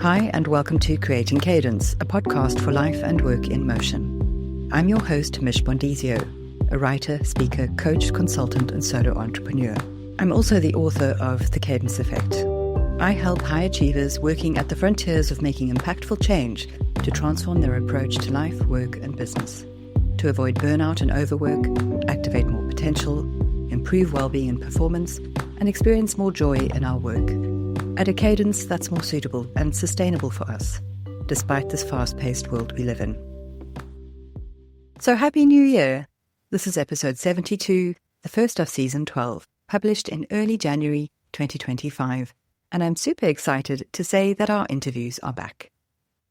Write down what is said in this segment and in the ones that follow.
Hi, and welcome to Creating Cadence, a podcast for life and work in motion. I'm your host, Mich Bondesio, a writer, speaker, coach, consultant, and solo entrepreneur. I'm also the author of The Cadence Effect. I help high achievers working at the frontiers of making impactful change to transform their approach to life, work, and business, to avoid burnout and overwork, activate more potential, improve well-being and performance, and experience more joy in our work, at a cadence that's more suitable and sustainable for us, despite this fast-paced world we live in. So Happy New Year! This is episode 72, the first of season 12, published in early January 2025, and I'm super excited to say that our interviews are back.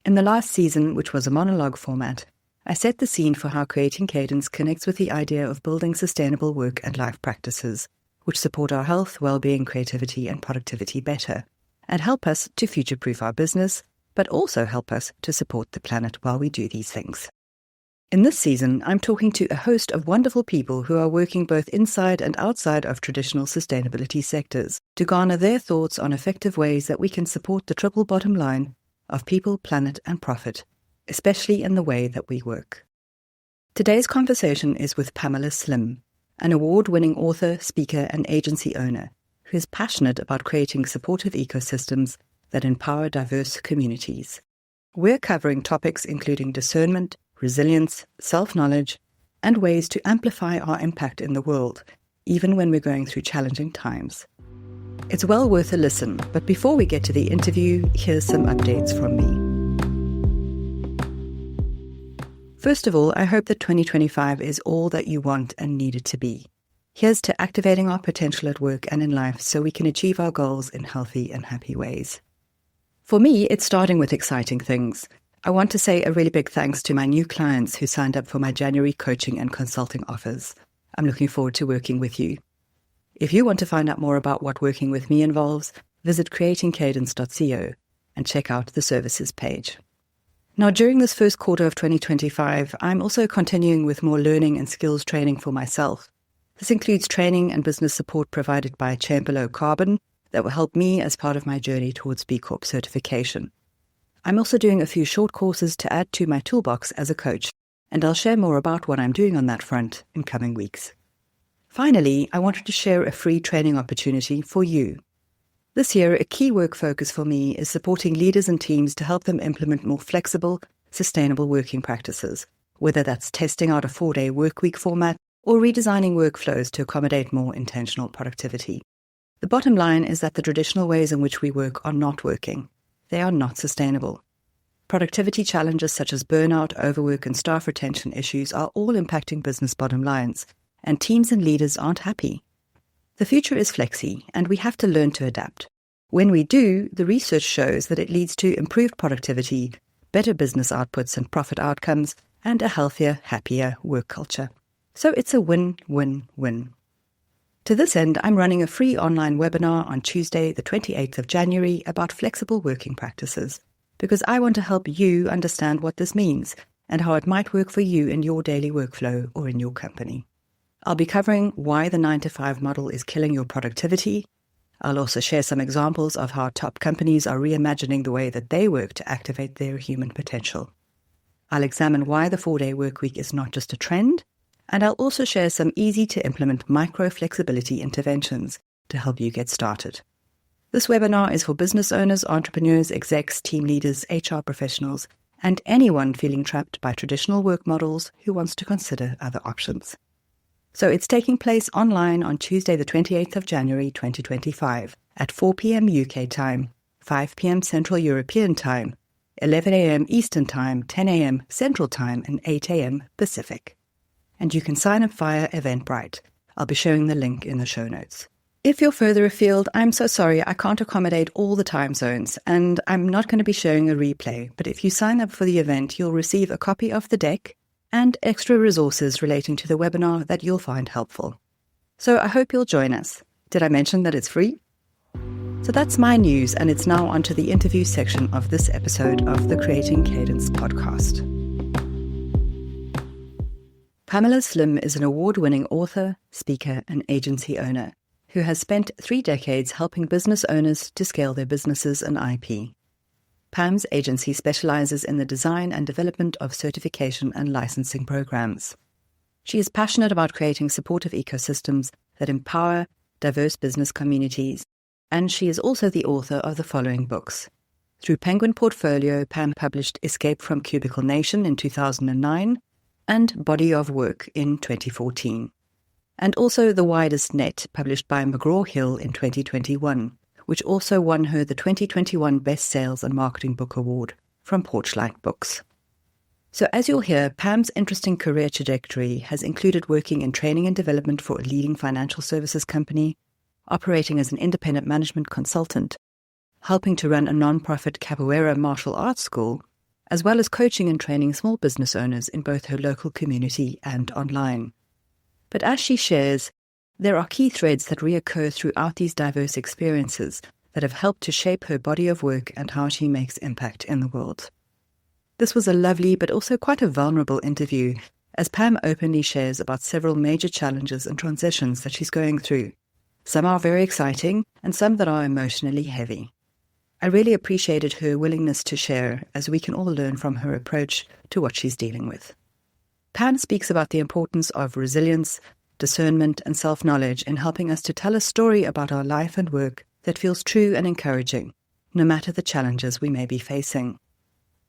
In the last season, which was a monologue format, I set the scene for how Creating Cadence connects with the idea of building sustainable work and life practices, which support our health, well-being, creativity, and productivity better, and help us to future-proof our business, but also help us to support the planet while we do these things. In this season, I'm talking to a host of wonderful people who are working both inside and outside of traditional sustainability sectors to garner their thoughts on effective ways that we can support the triple bottom line of people, planet, and profit, especially in the way that we work. Today's conversation is with Pamela Slim, an award-winning author, speaker, and agency owner who is passionate about creating supportive ecosystems that empower diverse communities. We're covering topics including discernment, resilience, self-knowledge, and ways to amplify our impact in the world, even when we're going through challenging times. It's well worth a listen, but before we get to the interview, here's some updates from me. First of all, I hope that 2025 is all that you want and need it to be. Here's to activating our potential at work and in life so we can achieve our goals in healthy and happy ways. For me, it's starting with exciting things. I want to say a really big thanks to my new clients who signed up for my January coaching and consulting offers. I'm looking forward to working with you. If you want to find out more about what working with me involves, visit creatingcadence.co and check out the services page. Now, during this first quarter of 2025, I'm also continuing with more learning and skills training for myself. This includes training and business support provided by Below Carbon that will help me as part of my journey towards B Corp certification. I'm also doing a few short courses to add to my toolbox as a coach, and I'll share more about what I'm doing on that front in coming weeks. Finally, I wanted to share a free training opportunity for you. This year, a key work focus for me is supporting leaders and teams to help them implement more flexible, sustainable working practices, whether that's testing out a 4-day workweek format or redesigning workflows to accommodate more intentional productivity. The bottom line is that the traditional ways in which we work are not working. They are not sustainable. Productivity challenges such as burnout, overwork, and staff retention issues are all impacting business bottom lines, and teams and leaders aren't happy. The future is flexi, and we have to learn to adapt. When we do, the research shows that it leads to improved productivity, better business outputs and profit outcomes, and a healthier, happier work culture. So it's a win-win-win. To this end, I'm running a free online webinar on Tuesday, the 28th of January, about flexible working practices, because I want to help you understand what this means and how it might work for you in your daily workflow or in your company. I'll be covering why the 9-to-5 model is killing your productivity. I'll also share some examples of how top companies are reimagining the way that they work to activate their human potential. I'll examine why the 4-day workweek is not just a trend, and I'll also share some easy-to-implement micro-flexibility interventions to help you get started. This webinar is for business owners, entrepreneurs, execs, team leaders, HR professionals, and anyone feeling trapped by traditional work models who wants to consider other options. So it's taking place online on Tuesday, the 28th of January 2025 at 4 p.m. UK time, 5 p.m. Central European time, 11 a.m. Eastern time, 10 a.m. Central time, and 8 a.m. Pacific. And you can sign up via Eventbrite. I'll be showing the link in the show notes. If you're further afield, I'm so sorry I can't accommodate all the time zones, and I'm not going to be showing a replay, but if you sign up for the event, you'll receive a copy of the deck and extra resources relating to the webinar that you'll find helpful. So I hope you'll join us. Did I mention that it's free? So that's my news, and it's now onto the interview section of this episode of the Creating Cadence Podcast. Pamela Slim is an award-winning author, speaker, and agency owner who has spent 3 decades helping business owners to scale their businesses and IP. Pam's agency specializes in the design and development of certification and licensing programs. She is passionate about creating supportive ecosystems that empower diverse business communities, and she is also the author of the following books. Through Penguin Portfolio, Pam published Escape from Cubicle Nation in 2009 and Body of Work in 2014, and also The Widest Net, published by McGraw-Hill in 2021, which also won her the 2021 Best Sales and Marketing Book Award from Porchlight Books. So as you'll hear, Pam's interesting career trajectory has included working in training and development for a leading financial services company, operating as an independent management consultant, helping to run a non-profit capoeira martial arts school, as well as coaching and training small business owners in both her local community and online. But as she shares, there are key threads that reoccur throughout these diverse experiences that have helped to shape her body of work and how she makes impact in the world. This was a lovely but also quite a vulnerable interview, as Pam openly shares about several major challenges and transitions that she's going through. Some are very exciting and some that are emotionally heavy. I really appreciated her willingness to share, as we can all learn from her approach to what she's dealing with. Pam speaks about the importance of resilience, discernment, and self-knowledge in helping us to tell a story about our life and work that feels true and encouraging, no matter the challenges we may be facing.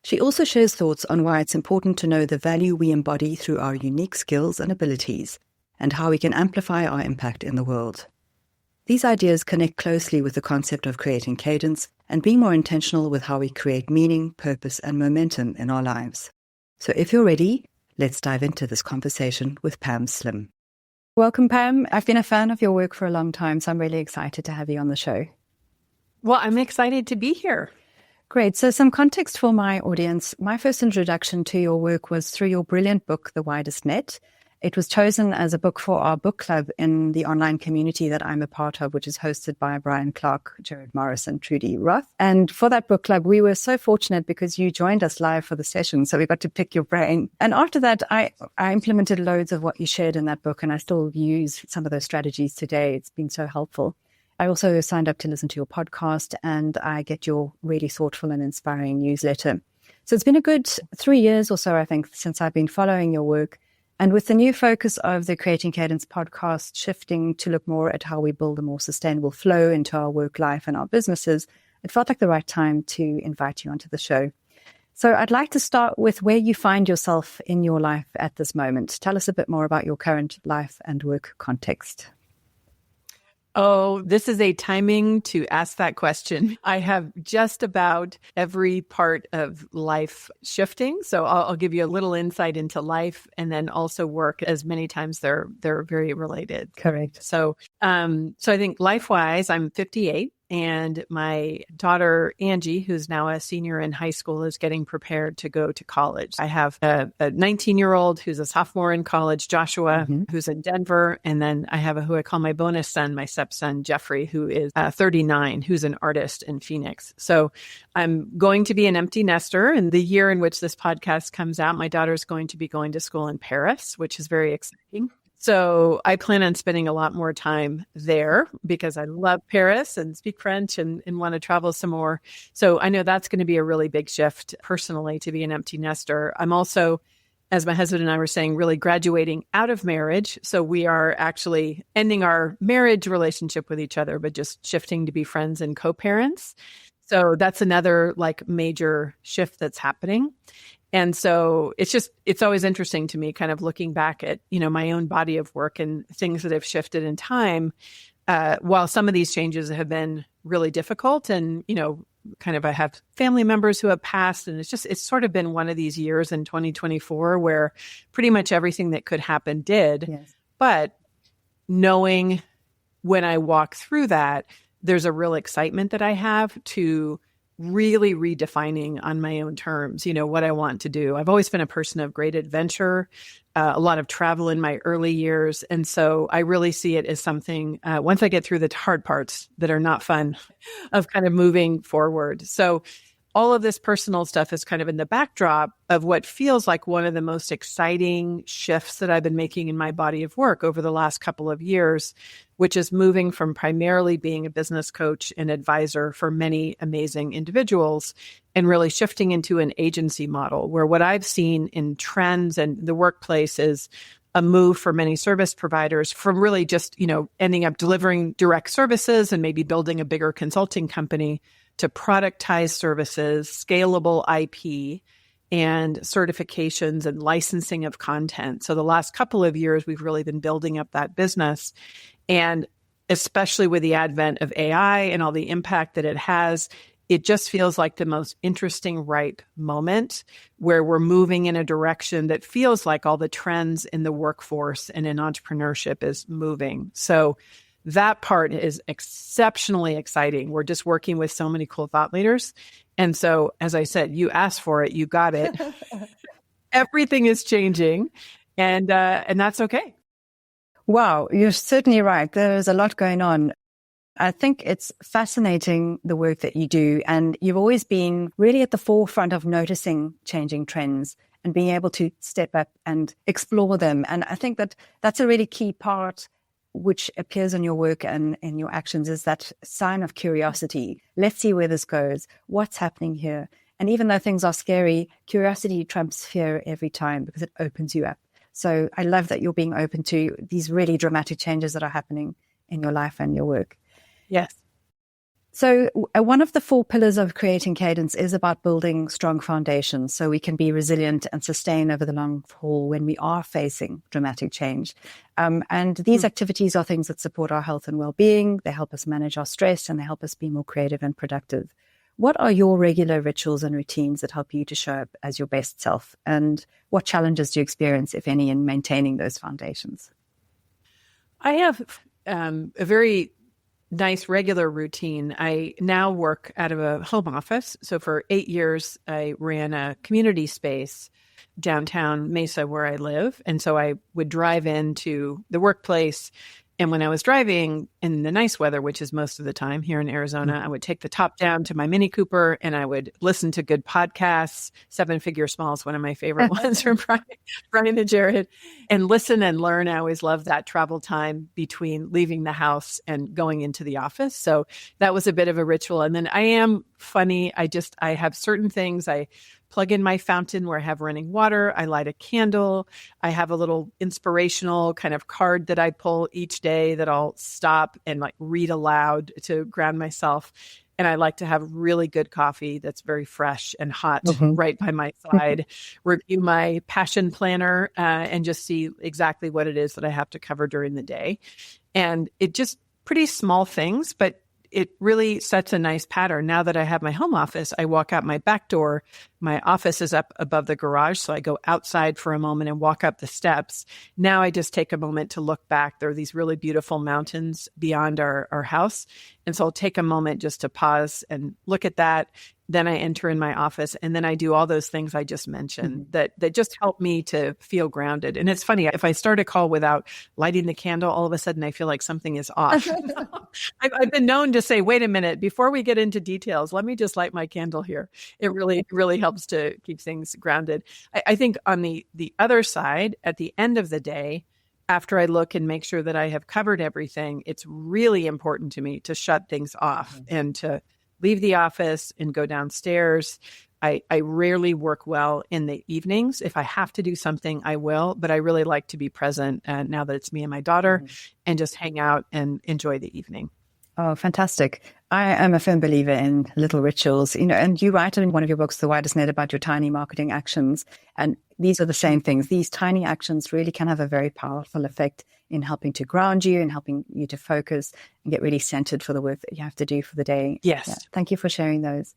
She also shares thoughts on why it's important to know the value we embody through our unique skills and abilities, and how we can amplify our impact in the world. These ideas connect closely with the concept of creating cadence and being more intentional with how we create meaning, purpose, and momentum in our lives. So if you're ready, let's dive into this conversation with Pam Slim. Welcome, Pam. I've been a fan of your work for a long time, so I'm really excited to have you on the show. Well, I'm excited to be here. Great. So some context for my audience. My first introduction to your work was through your brilliant book, The Widest Net. It was chosen as a book for our book club in the online community that I'm a part of, which is hosted by Brian Clark, Jared Morris, and Trudy Roth. And for that book club, we were so fortunate because you joined us live for the session, so we got to pick your brain. And after that, I implemented loads of what you shared in that book, and I still use some of those strategies today. It's been so helpful. I also signed up to listen to your podcast, and I get your really thoughtful and inspiring newsletter. So it's been a good 3 years or so, I think, since I've been following your work. And with the new focus of the Creating Cadence podcast shifting to look more at how we build a more sustainable flow into our work life and our businesses, it felt like the right time to invite you onto the show. So I'd like to start with where you find yourself in your life at this moment. Tell us a bit more about your current life and work context. Oh, this is a timing to ask that question. I have just about every part of life shifting. So I'll give you a little insight into life and then also work, as many times they're very related. Correct. So I think life-wise, I'm 58. And my daughter, Angie, who's now a senior in high school, is getting prepared to go to college. I have a 19-year-old who's a sophomore in college, Joshua, who's in Denver. And then I have who I call my bonus son, my stepson, Jeffrey, who is 39, who's an artist in Phoenix. So I'm going to be an empty nester. And the year in which this podcast comes out, my daughter's going to be going to school in Paris, which is very exciting. So I plan on spending a lot more time there because I love Paris and speak French and want to travel some more. So I know that's going to be a really big shift personally to be an empty nester. I'm also, as my husband and I were saying, really graduating out of marriage. So we are actually ending our marriage relationship with each other, but just shifting to be friends and co-parents. So that's another major shift that's happening. And so it's always interesting to me kind of looking back at, my own body of work and things that have shifted in time, while some of these changes have been really difficult and, I have family members who have passed, and it's sort of been one of these years in 2024 where pretty much everything that could happen did. Yes. But knowing when I walk through that, there's a real excitement that I have to really redefining on my own terms, what I want to do. I've always been a person of great adventure, a lot of travel in my early years. And so I really see it as something, once I get through the hard parts that are not fun, of kind of moving forward. So all of this personal stuff is kind of in the backdrop of what feels like one of the most exciting shifts that I've been making in my body of work over the last couple of years, which is moving from primarily being a business coach and advisor for many amazing individuals and really shifting into an agency model where what I've seen in trends and the workplace is a move for many service providers from really just, ending up delivering direct services and maybe building a bigger consulting company to productized services, scalable IP, and certifications and licensing of content. So the last couple of years, we've really been building up that business. And especially with the advent of AI and all the impact that it has, it just feels like the most interesting, ripe moment where we're moving in a direction that feels like all the trends in the workforce and in entrepreneurship is moving. So that part is exceptionally exciting. We're just working with so many cool thought leaders. And so, as I said, you asked for it, you got it. Everything is changing, and that's okay. Wow, you're certainly right. There's a lot going on. I think it's fascinating, the work that you do, and you've always been really at the forefront of noticing changing trends and being able to step up and explore them. And I think that that's a really key part which appears in your work and in your actions, is that sign of curiosity. Let's see where this goes. What's happening here? And even though things are scary, curiosity trumps fear every time because it opens you up. So I love that you're being open to these really dramatic changes that are happening in your life and your work. Yes. So one of the 4 pillars of Creating Cadence is about building strong foundations so we can be resilient and sustain over the long haul when we are facing dramatic change. And these activities are things that support our health and well-being. They help us manage our stress and they help us be more creative and productive. What are your regular rituals and routines that help you to show up as your best self? And what challenges do you experience, if any, in maintaining those foundations? I have a very nice regular routine. I now work out of a home office. So for 8 years, I ran a community space downtown Mesa where I live. And so I would drive into the workplace. And when I was driving in the nice weather, which is most of the time here in Arizona, I would take the top down to my Mini Cooper and I would listen to good podcasts. 7 Figure Small is one of my favorite ones from Brian and Jared, and listen and learn. I always love that travel time between leaving the house and going into the office. So that was a bit of a ritual. And then I am funny. I have certain things. I plug in my fountain where I have running water. I light a candle. I have a little inspirational kind of card that I pull each day that I'll stop and like read aloud to ground myself. And I like to have really good coffee that's very fresh and hot right by my side, review my passion planner and just see exactly what it is that I have to cover during the day. And it just pretty small things, but it really sets a nice pattern. Now that I have my home office, I walk out my back door. My office is up above the garage, so I go outside for a moment and walk up the steps. Now I just take a moment to look back. There are these really beautiful mountains beyond our house. And so I'll take a moment just to pause and look at that. Then I enter in my office and then I do all those things I just mentioned that just help me to feel grounded. And it's funny, if I start a call without lighting the candle, all of a sudden I feel like something is off. I've been known to say, wait a minute, before we get into details, let me just light my candle here. It really helps to keep things grounded. I think on the other side, at the end of the day, after I look and make sure that I have covered everything, it's really important to me to shut things off and to leave the office and go downstairs. I rarely work well in the evenings. If I have to do something, I will, but I really like to be present now that it's me and my daughter and just hang out and enjoy the evening. Oh, fantastic. I am a firm believer in little rituals, and you write in one of your books, The Widest Net, about your tiny marketing actions. And these are the same things. These tiny actions really can have a very powerful effect in helping to ground you and helping you to focus and get really centered for the work that you have to do for the day. Yes. Yeah, thank you for sharing those.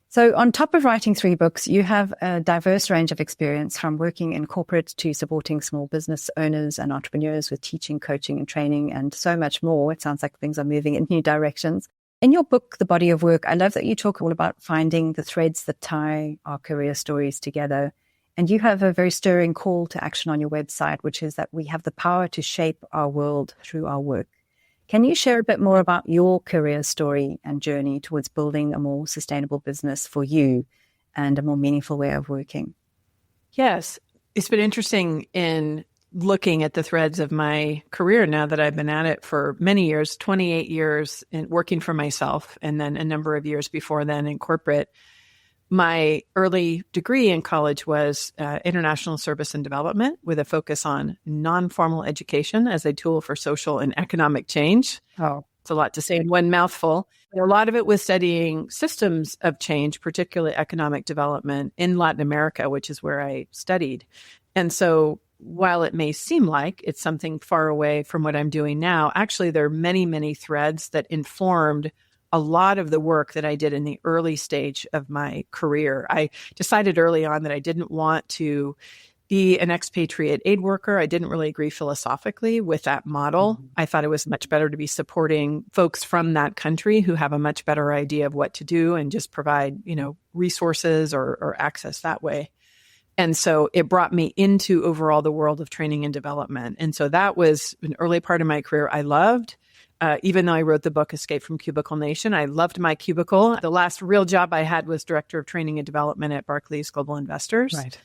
So on top of writing 3 books, you have a diverse range of experience from working in corporate to supporting small business owners and entrepreneurs with teaching, coaching and training and so much more. It sounds like things are moving in new directions. In your book, The Body of Work, I love that you talk all about finding the threads that tie our career stories together. And you have a very stirring call to action on your website, which is that we have the power to shape our world through our work. Can you share a bit more about your career story and journey towards building a more sustainable business for you and a more meaningful way of working? Yes. It's been interesting in looking at the threads of my career now that I've been at it for many years, 28 years in working for myself, and then a number of years before then in corporate. My early degree in college was international service and development with a focus on non-formal education as a tool for social and economic change. Oh, it's a lot to say in one mouthful. A lot of it was studying systems of change, particularly economic development in Latin America, which is where I studied. And so while it may seem like it's something far away from what I'm doing now, actually there are many, many threads that informed a lot of the work that I did in the early stage of my career. I decided early on that I didn't want to be an expatriate aid worker. I didn't really agree philosophically with that model. I thought it was much better to be supporting folks from that country who have a much better idea of what to do and just provide, resources or access that way. And so it brought me into overall the world of training and development. And so that was an early part of my career I loved. Even though I wrote the book Escape from Cubicle Nation, I loved my cubicle. The last real job I had was Director of Training and Development at Barclays Global Investors. right.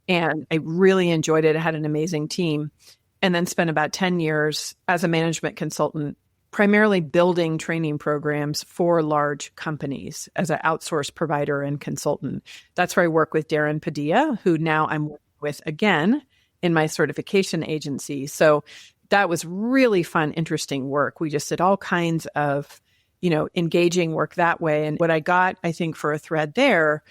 And I really enjoyed it. I had an amazing team. And then spent about 10 years as a management consultant, primarily building training programs for large companies as an outsourced provider and consultant. That's where I work with Darren Padilla, who now I'm working with again in my certification agency. So that was really fun, interesting work. We just did all kinds of, engaging work that way. And what I got, I think, for a thread there,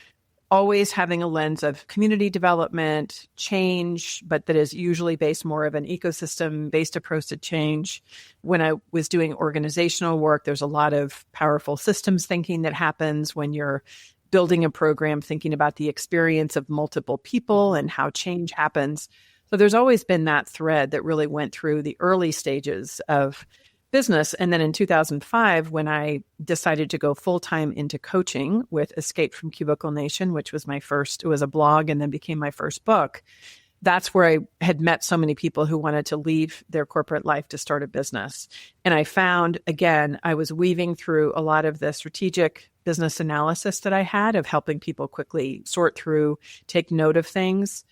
always having a lens of community development, change, but that is usually based more of an ecosystem-based approach to change. When I was doing organizational work, there's a lot of powerful systems thinking that happens when you're building a program, thinking about the experience of multiple people and how change happens. So there's always been that thread that really went through the early stages of business. And then in 2005, when I decided to go full-time into coaching with Escape from Cubicle Nation, which was it was a blog and then became my first book, that's where I had met so many people who wanted to leave their corporate life to start a business. And I found, again, I was weaving through a lot of the strategic business analysis that I had of helping people quickly sort through, take note of things.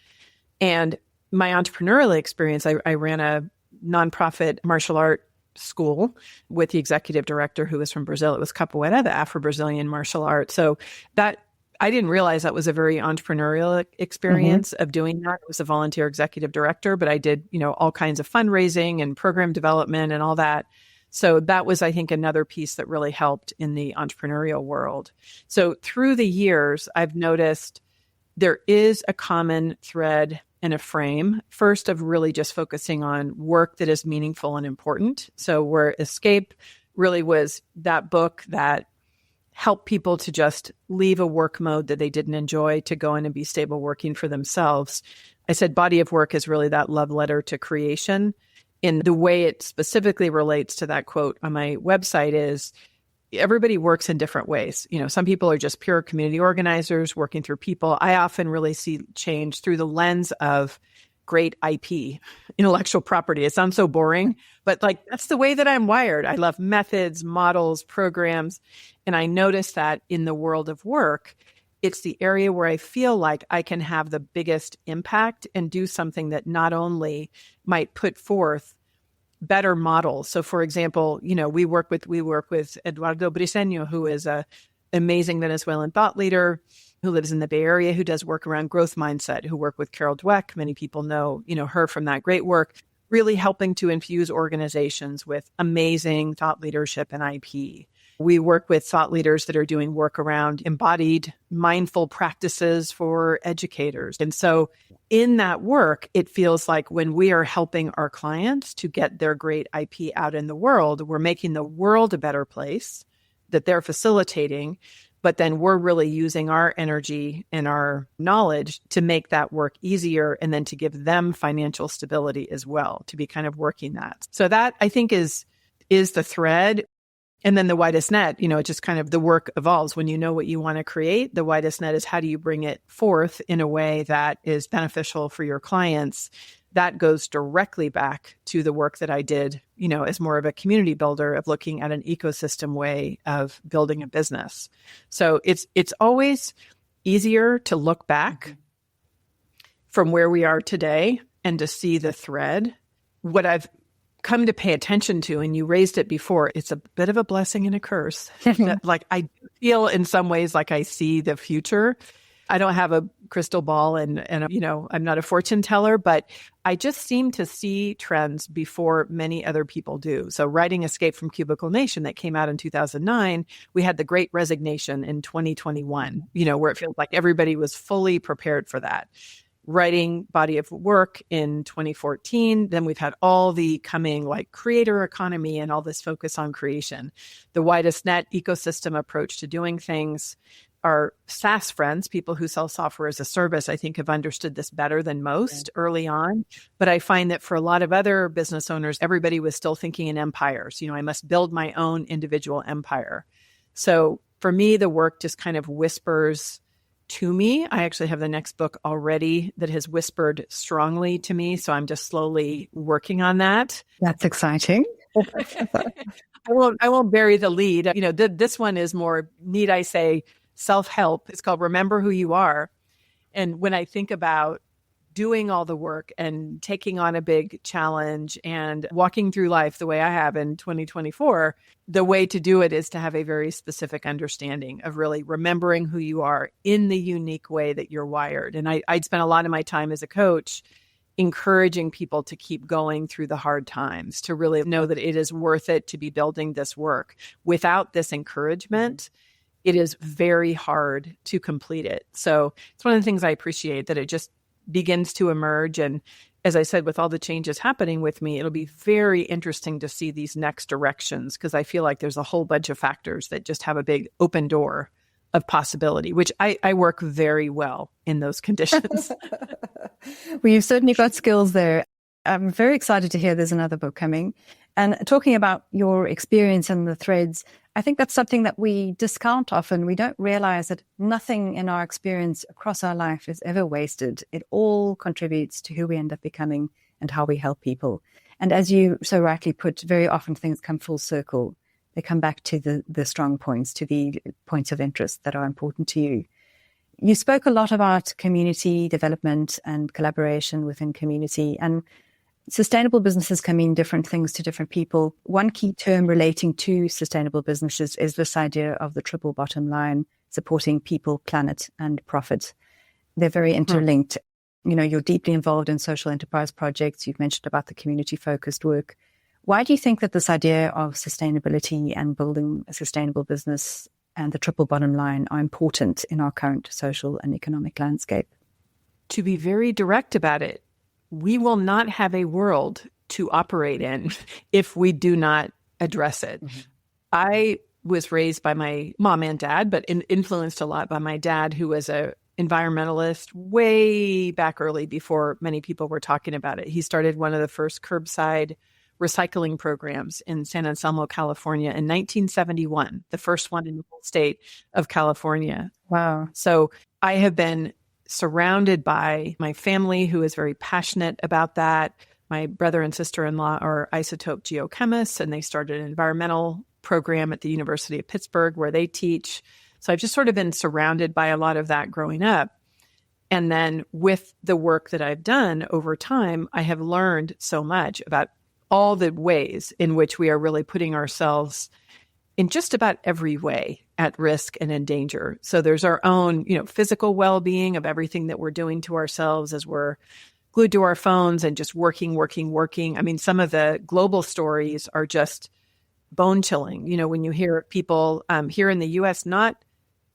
And my entrepreneurial experience, I ran a nonprofit martial art school with the executive director who was from Brazil. It was Capoeira, the Afro-Brazilian martial art. So that I didn't realize that was a very entrepreneurial experience of doing that. I was a volunteer executive director, but I did, all kinds of fundraising and program development and all that. So that was, I think, another piece that really helped in the entrepreneurial world. So through the years, I've noticed there is a common thread and a frame, first of really just focusing on work that is meaningful and important. So where Escape really was that book that helped people to just leave a work mode that they didn't enjoy to go in and be stable working for themselves. I said body of work is really that love letter to creation. In the way it specifically relates to that quote on my website is, everybody works in different ways. Some people are just pure community organizers working through people. I often really see change through the lens of great IP, intellectual property. It sounds so boring, but that's the way that I'm wired. I love methods, models, programs. And I notice that in the world of work, it's the area where I feel like I can have the biggest impact and do something that not only might put forth better models. So for example, we work with Eduardo Briceño, who is an amazing Venezuelan thought leader who lives in the Bay Area, who does work around growth mindset, who work with Carol Dweck. Many people know, her from that great work, really helping to infuse organizations with amazing thought leadership and IP. We work with thought leaders that are doing work around embodied mindful practices for educators. And so in that work, it feels like when we are helping our clients to get their great IP out in the world, we're making the world a better place that they're facilitating, but then we're really using our energy and our knowledge to make that work easier and then to give them financial stability as well, to be kind of working that. So that I think is the thread. And then the widest net, it just kind of the work evolves. When you know what you want to create, the widest net is how do you bring it forth in a way that is beneficial for your clients, that goes directly back to the work that I did, as more of a community builder of looking at an ecosystem way of building a business. So it's always easier to look back from where we are today and to see the thread. What I've come to pay attention to, and you raised it before, it's a bit of a blessing and a curse. Like I feel in some ways like I see the future. I don't have a crystal ball and I'm not a fortune teller, but I just seem to see trends before many other people do. So writing Escape from Cubicle Nation that came out in 2009, we had the Great Resignation in 2021, where it feels like everybody was fully prepared for that. Writing Body of Work in 2014, then we've had all the coming like creator economy and all this focus on creation. The widest net ecosystem approach to doing things. Our SaaS friends, people who sell software as a service, I think have understood this better than most early on. But I find that for a lot of other business owners, everybody was still thinking in empires. I must build my own individual empire. So for me, the work just kind of whispers to me. I actually have the next book already that has whispered strongly to me. So I'm just slowly working on that. That's exciting. I won't bury the lead. This one is more, need I say, self-help. It's called Remember Who You Are. And when I think about doing all the work and taking on a big challenge and walking through life the way I have in 2024, the way to do it is to have a very specific understanding of really remembering who you are in the unique way that you're wired. And I'd spent a lot of my time as a coach encouraging people to keep going through the hard times, to really know that it is worth it to be building this work. Without this encouragement, it is very hard to complete it. So it's one of the things I appreciate, that it just begins to emerge. And as I said, with all the changes happening with me, it'll be very interesting to see these next directions, because I feel like there's a whole bunch of factors that just have a big open door of possibility, which I work very well in those conditions. Well, you've certainly got skills there. I'm very excited to hear there's another book coming. And talking about your experience and the threads, I think that's something that we discount often. We don't realize that nothing in our experience across our life is ever wasted. It all contributes to who we end up becoming and how we help people. And as you so rightly put, very often things come full circle. They come back to the strong points, to the points of interest that are important to you. You spoke a lot about community development and collaboration within community, and sustainable businesses can mean different things to different people. One key term relating to sustainable businesses is this idea of the triple bottom line, supporting people, planet, and profit. They're very interlinked. You're deeply involved in social enterprise projects. You've mentioned about the community-focused work. Why do you think that this idea of sustainability and building a sustainable business and the triple bottom line are important in our current social and economic landscape? To be very direct about it, we will not have a world to operate in if we do not address it. Mm-hmm. I was raised by my mom and dad, but influenced a lot by my dad, who was an environmentalist way back early before many people were talking about it. He started one of the first curbside recycling programs in San Anselmo, California in 1971, the first one in the whole state of California. Wow. So I have been surrounded by my family who is very passionate about that. My brother and sister-in-law are isotope geochemists, and they started an environmental program at the University of Pittsburgh where they teach. So I've just sort of been surrounded by a lot of that growing up. And then with the work that I've done over time, I have learned so much about all the ways in which we are really putting ourselves in just about every way at risk and in danger. So there's our own, physical well-being of everything that we're doing to ourselves as we're glued to our phones and just working. I mean, some of the global stories are just bone chilling. When you hear people here in the US, not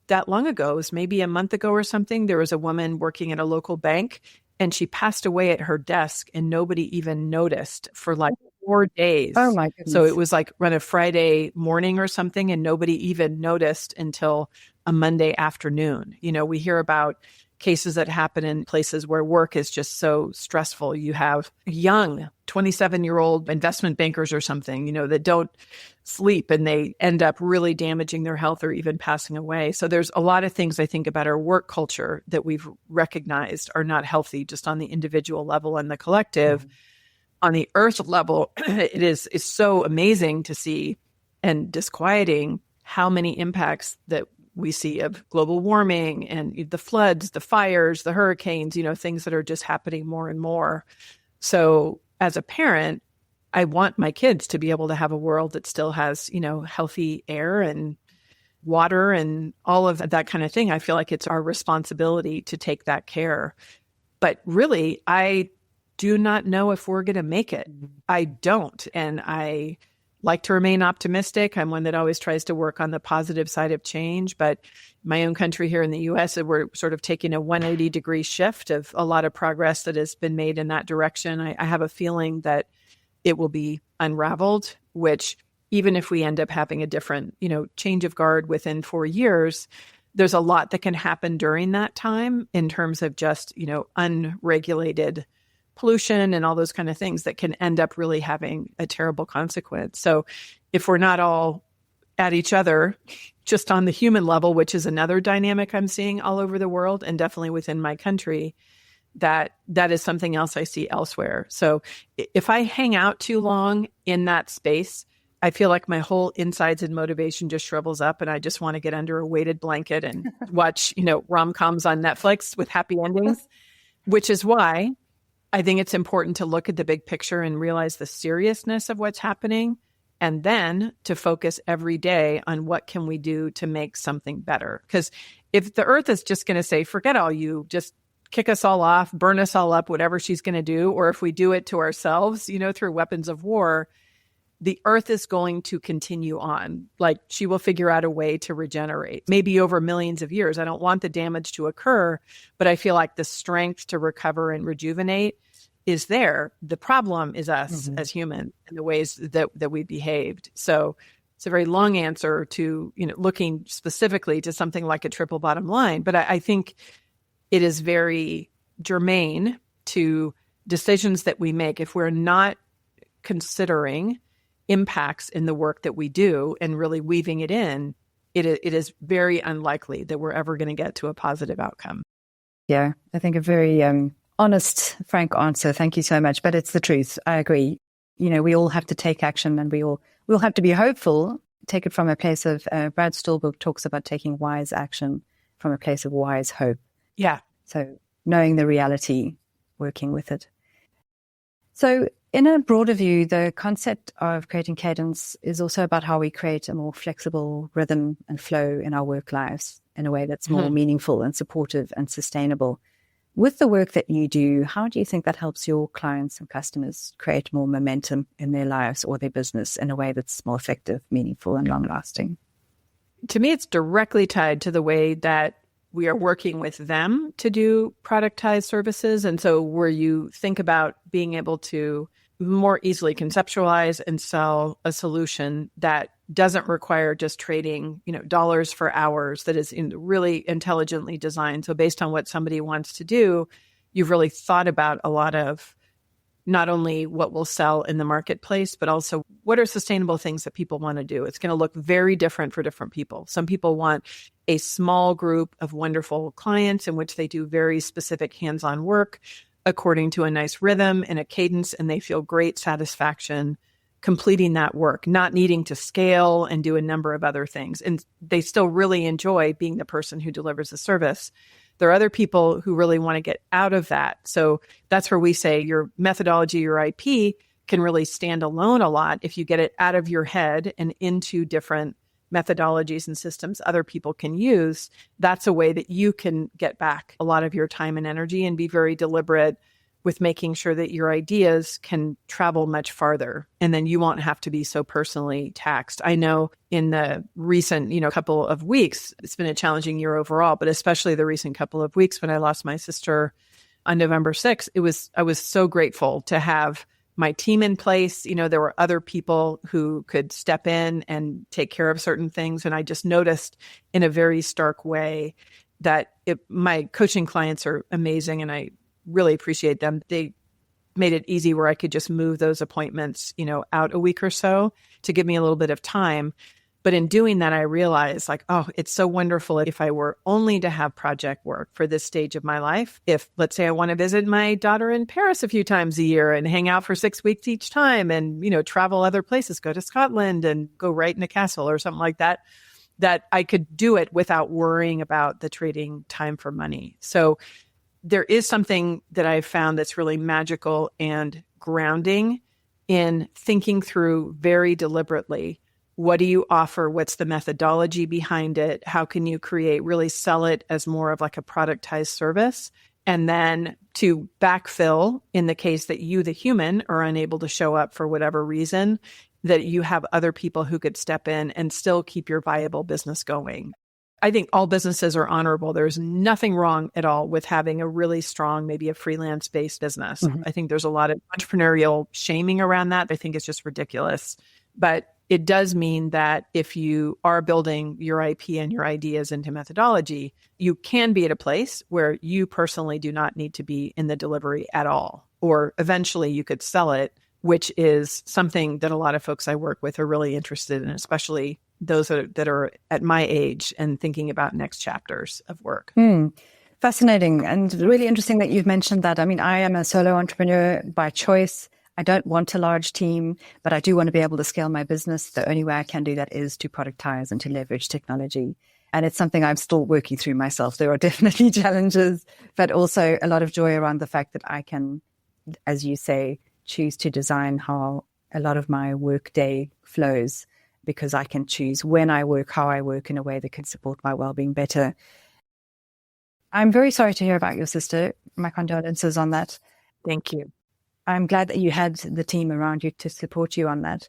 that long ago, it was maybe a month ago or something, there was a woman working at a local bank and she passed away at her desk and nobody even noticed for like 4 days. Oh my goodness. So it was like on a Friday morning or something and nobody even noticed until a Monday afternoon. We hear about cases that happen in places where work is just so stressful. You have young 27-year-old investment bankers or something, that don't sleep and they end up really damaging their health or even passing away. So there's a lot of things I think about our work culture that we've recognized are not healthy just on the individual level and the collective. On the earth level, it's so amazing to see and disquieting how many impacts that we see of global warming and the floods, the fires, the hurricanes, things that are just happening more and more. So as a parent, I want my kids to be able to have a world that still has, healthy air and water and all of that kind of thing. I feel like it's our responsibility to take that care. But really, I do not know if we're going to make it. I don't. And I like to remain optimistic. I'm one that always tries to work on the positive side of change. But my own country here in the US, we're sort of taking a 180-degree shift of a lot of progress that has been made in that direction. I have a feeling that it will be unraveled, which even if we end up having a different, change of guard within 4 years, there's a lot that can happen during that time in terms of just, unregulated pollution and all those kind of things that can end up really having a terrible consequence. So if we're not all at each other just on the human level, which is another dynamic I'm seeing all over the world and definitely within my country, that is something else I see elsewhere. So if I hang out too long in that space, I feel like my whole insides and motivation just shrivels up and I just want to get under a weighted blanket and watch, rom-coms on Netflix with happy endings, which is why I think it's important to look at the big picture and realize the seriousness of what's happening, and then to focus every day on what can we do to make something better. Because if the earth is just going to say, forget all you, just kick us all off, burn us all up, whatever she's going to do, or if we do it to ourselves, through weapons of war, the earth is going to continue on. Like she will figure out a way to regenerate, maybe over millions of years. I don't want the damage to occur, but I feel like the strength to recover and rejuvenate is there. The problem is us as humans and the ways that we behaved. So it's a very long answer to, looking specifically to something like a triple bottom line. But I think it is very germane to decisions that we make if we're not considering impacts in the work that we do and really weaving it in. It is very unlikely that we're ever going to get to a positive outcome. Yeah, I think a very honest, frank answer. Thank you so much. But it's the truth. I agree. We all have to take action and we'll have to be hopeful, take it from a place of, Brad Stulberg talks about taking wise action from a place of wise hope. Yeah. So knowing the reality, working with it. So in a broader view, the concept of creating cadence is also about how we create a more flexible rhythm and flow in our work lives in a way that's more meaningful and supportive and sustainable. With the work that you do, how do you think that helps your clients and customers create more momentum in their lives or their business in a way that's more effective, meaningful, and long-lasting? To me, it's directly tied to the way that we are working with them to do productized services. And so where you think about being able to more easily conceptualize and sell a solution that doesn't require just trading, dollars for hours, that is really intelligently designed. So based on what somebody wants to do, you've really thought about a lot of not only what will sell in the marketplace, but also what are sustainable things that people want to do. It's going to look very different for different people. Some people want a small group of wonderful clients in which they do very specific hands-on work according to a nice rhythm and a cadence, and they feel great satisfaction completing that work, not needing to scale and do a number of other things. And they still really enjoy being the person who delivers the service. There are other people who really want to get out of that. So that's where we say your methodology, your IP can really stand alone a lot if you get it out of your head and into different methodologies and systems other people can use. That's a way that you can get back a lot of your time and energy and be very deliberate with making sure that your ideas can travel much farther. And then you won't have to be so personally taxed. I know in the recent, couple of weeks, it's been a challenging year overall, but especially the recent couple of weeks when I lost my sister on November 6th, I was so grateful to have my team in place. There were other people who could step in and take care of certain things. And I just noticed in a very stark way my coaching clients are amazing and I really appreciate them. They made it easy where I could just move those appointments, out a week or so to give me a little bit of time. But in doing that, I realized it's so wonderful if I were only to have project work for this stage of my life. If, let's say, I want to visit my daughter in Paris a few times a year and hang out for 6 weeks each time and, travel other places, go to Scotland and go right in a castle or something like that, that I could do it without worrying about the trading time for money. So there is something that I've found that's really magical and grounding in thinking through very deliberately, what do you offer? What's the methodology behind it? How can you really sell it as more of like a productized service? And then to backfill in the case that you, the human, are unable to show up for whatever reason, that you have other people who could step in and still keep your viable business going. I think all businesses are honorable. There's nothing wrong at all with having a really strong, maybe a freelance-based business. Mm-hmm. I think there's a lot of entrepreneurial shaming around that. I think it's just ridiculous. But it does mean that if you are building your IP and your ideas into methodology, you can be at a place where you personally do not need to be in the delivery at all. Or eventually you could sell it, which is something that a lot of folks I work with are really interested in, especially those that are at my age and thinking about next chapters of work. Fascinating and really interesting that you've mentioned that. I mean, I am a solo entrepreneur by choice. I don't want a large team, but I do want to be able to scale my business. The only way I can do that is to productize and to leverage technology. And it's something I'm still working through myself. There are definitely challenges, but also a lot of joy around the fact that I can, as you say, choose to design how a lot of my work day flows, because I can choose when I work, how I work in a way that can support my well-being better. I'm very sorry to hear about your sister. My condolences on that. Thank you. I'm glad that you had the team around you to support you on that.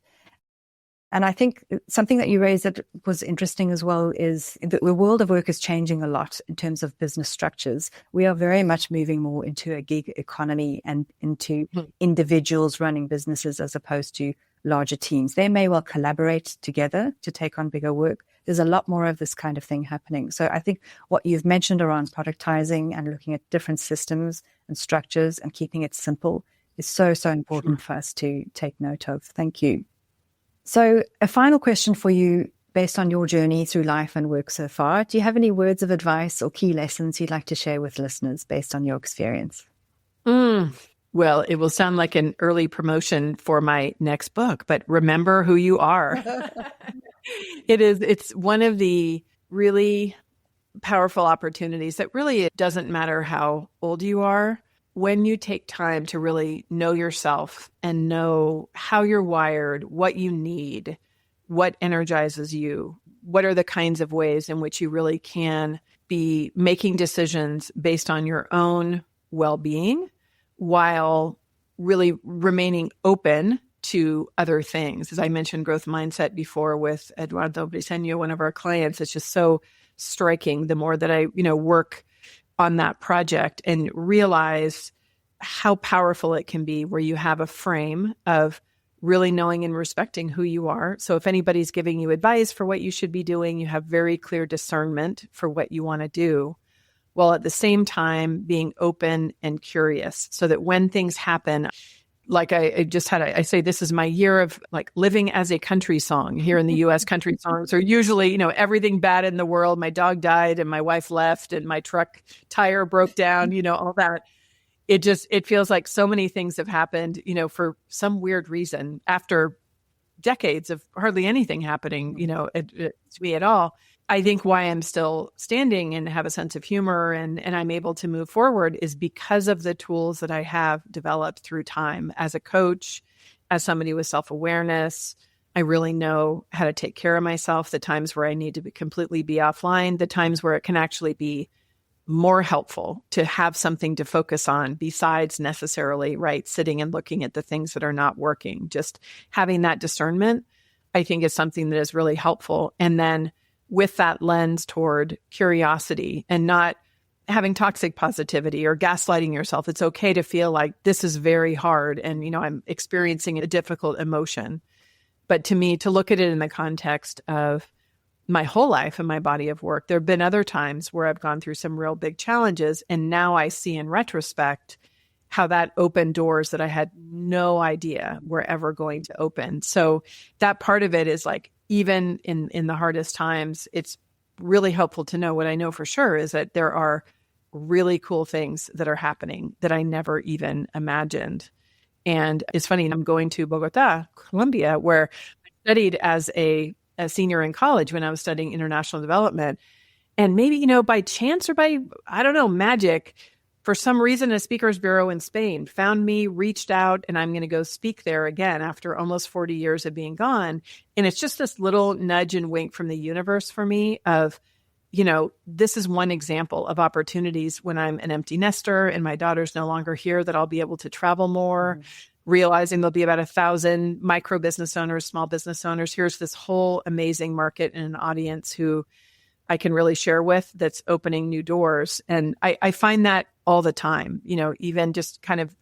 And I think something that you raised that was interesting as well is that the world of work is changing a lot in terms of business structures. We are very much moving more into a gig economy and into individuals running businesses as opposed to larger teams. They may well collaborate together to take on bigger work. There's a lot more of this kind of thing happening. So I think what you've mentioned around productizing and looking at different systems and structures and keeping it simple is so, so important for us to take note of. Thank you. So a final question for you based on your journey through life and work so far. Do you have any words of advice or key lessons you'd like to share with listeners based on your experience? Well, it will sound like an early promotion for my next book, but remember who you are. It's one of the really powerful opportunities that really it doesn't matter how old you are. When you take time to really know yourself and know how you're wired, what you need, what energizes you, what are the kinds of ways in which you really can be making decisions based on your own well-being while really remaining open to other things. As I mentioned growth mindset before with Eduardo Briceño, one of our clients, it's just so striking the more that I, work on that project and realize how powerful it can be where you have a frame of really knowing and respecting who you are. So if anybody's giving you advice for what you should be doing, you have very clear discernment for what you want to do, while at the same time being open and curious so that when things happen, like I just had, I say this is my year of like living as a country song. Here in the US, country songs are usually, everything bad in the world. My dog died and my wife left and my truck tire broke down, all that. It feels like so many things have happened, for some weird reason after decades of hardly anything happening, to me at all. I think why I'm still standing and have a sense of humor and I'm able to move forward is because of the tools that I have developed through time as a coach, as somebody with self-awareness. I really know how to take care of myself, the times where I need to completely be offline, the times where it can actually be more helpful to have something to focus on besides necessarily, sitting and looking at the things that are not working. Just having that discernment, I think, is something that is really helpful. And then with that lens toward curiosity and not having toxic positivity or gaslighting yourself. It's okay to feel like this is very hard and, I'm experiencing a difficult emotion. But to me, to look at it in the context of my whole life and my body of work. There have been other times where I've gone through some real big challenges. And now I see in retrospect how that opened doors that I had no idea were ever going to open. So that part of it is like, even in the hardest times, it's really helpful to know. What I know for sure is that there are really cool things that are happening that I never even imagined. And it's funny, I'm going to Bogota, Colombia, where I studied as a senior in college when I was studying international development. And maybe, by chance or by, I don't know, magic, for some reason, a speakers bureau in Spain found me, reached out, and I'm going to go speak there again after almost 40 years of being gone. And it's just this little nudge and wink from the universe for me of, this is one example of opportunities when I'm an empty nester and my daughter's no longer here, that I'll be able to travel more, realizing there'll be about 1,000 micro business owners, small business owners. Here's this whole amazing market and an audience who I can really share with, that's opening new doors. And I find that all the time, even just kind of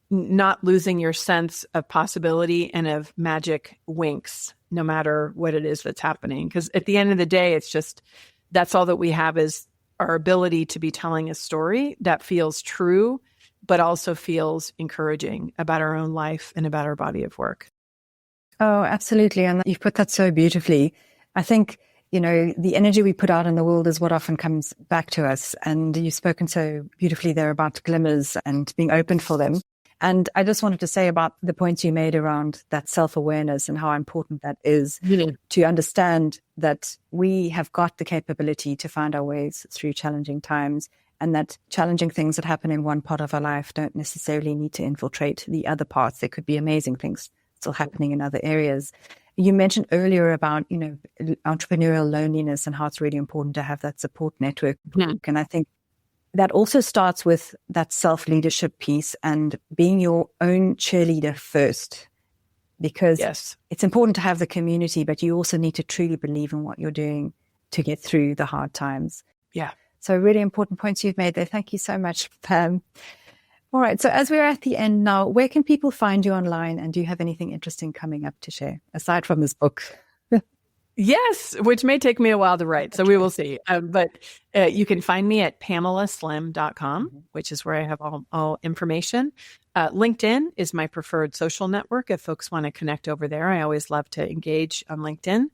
not losing your sense of possibility and of magic winks, no matter what it is that's happening. Because at the end of the day, it's just, that's all that we have, is our ability to be telling a story that feels true, but also feels encouraging about our own life and about our body of work. Oh, absolutely. And you've put that so beautifully. I think, the energy we put out in the world is what often comes back to us. And you've spoken so beautifully there about glimmers and being open for them. And I just wanted to say about the points you made around that self-awareness and how important that is to understand that we have got the capability to find our ways through challenging times, and that challenging things that happen in one part of our life don't necessarily need to infiltrate the other parts. There could be amazing things still happening in other areas. You mentioned earlier about, entrepreneurial loneliness and how it's really important to have that support network. And I think that also starts with that self-leadership piece and being your own cheerleader first, because it's important to have the community, but you also need to truly believe in what you're doing to get through the hard times. Yeah. So really important points you've made there. Thank you so much, Pam. All right. So as we're at the end now, where can people find you online? And do you have anything interesting coming up to share aside from this book? Yes, which may take me a while to write. So we will see. But you can find me at pamelaslim.com, which is where I have all information. LinkedIn is my preferred social network if folks want to connect over there. I always love to engage on LinkedIn.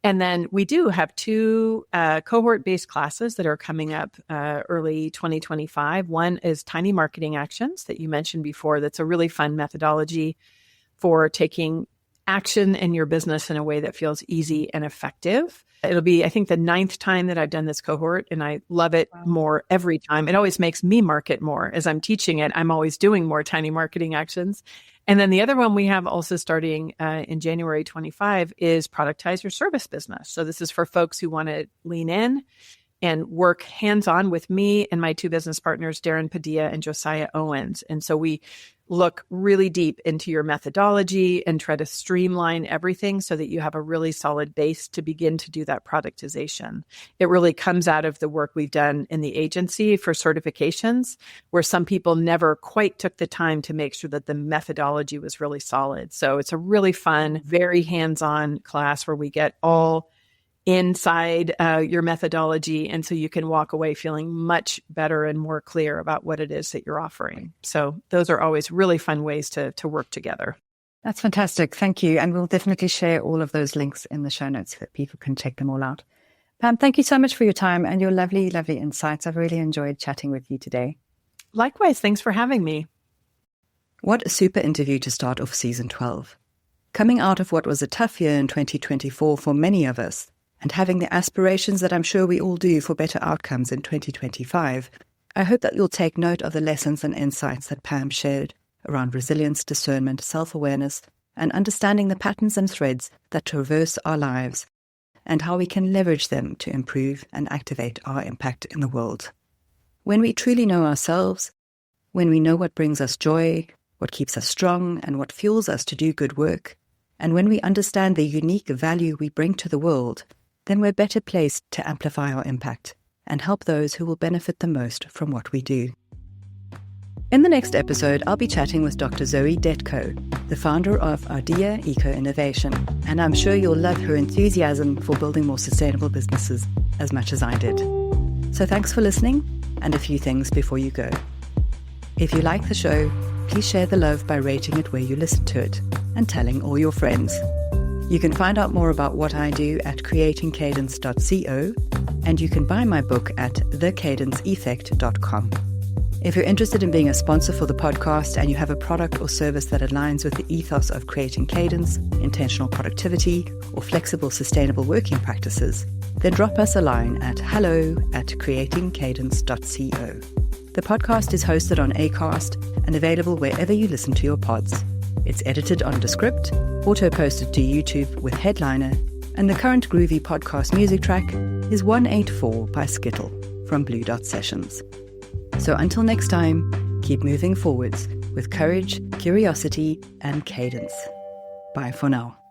And then we do have 2 cohort-based classes that are coming up early 2025. One is Tiny Marketing Actions that you mentioned before. That's a really fun methodology for taking action in your business in a way that feels easy and effective. It'll be, I think, the 9th time that I've done this cohort, and I love it more every time. It always makes me market more. As I'm teaching it, I'm always doing more tiny marketing actions. And then the other one we have also starting in January 25 is Productize Your Service Business. So this is for folks who want to lean in and work hands-on with me and my 2 business partners, Darren Padilla and Josiah Owens. And so we look really deep into your methodology and try to streamline everything so that you have a really solid base to begin to do that productization. It really comes out of the work we've done in the agency for certifications, where some people never quite took the time to make sure that the methodology was really solid. So it's a really fun, very hands-on class where we get all inside your methodology. And so you can walk away feeling much better and more clear about what it is that you're offering. So those are always really fun ways to work together. That's fantastic. Thank you. And we'll definitely share all of those links in the show notes so that people can check them all out. Pam, thank you so much for your time and your lovely, lovely insights. I've really enjoyed chatting with you today. Likewise. Thanks for having me. What a super interview to start off season 12. Coming out of what was a tough year in 2024 for many of us, and having the aspirations that I'm sure we all do for better outcomes in 2025, I hope that you'll take note of the lessons and insights that Pam shared around resilience, discernment, self-awareness, and understanding the patterns and threads that traverse our lives and how we can leverage them to improve and activate our impact in the world. When we truly know ourselves, when we know what brings us joy, what keeps us strong, and what fuels us to do good work, and when we understand the unique value we bring to the world, then we're better placed to amplify our impact and help those who will benefit the most from what we do. In the next episode, I'll be chatting with Dr. Zoe Detko, the founder of Ardea Eco Innovation, and I'm sure you'll love her enthusiasm for building more sustainable businesses as much as I did. So thanks for listening, and a few things before you go. If you like the show, please share the love by rating it where you listen to it and telling all your friends. You can find out more about what I do at creatingcadence.co, and you can buy my book at thecadenceeffect.com. If you're interested in being a sponsor for the podcast and you have a product or service that aligns with the ethos of creating cadence, intentional productivity, or flexible, sustainable working practices, then drop us a line at hello@creatingcadence.co. The podcast is hosted on Acast and available wherever you listen to your pods. It's edited on Descript, auto-posted to YouTube with Headliner, and the current groovy podcast music track is 184 by Skittle from Blue Dot Sessions. So until next time, keep moving forwards with courage, curiosity, and cadence. Bye for now.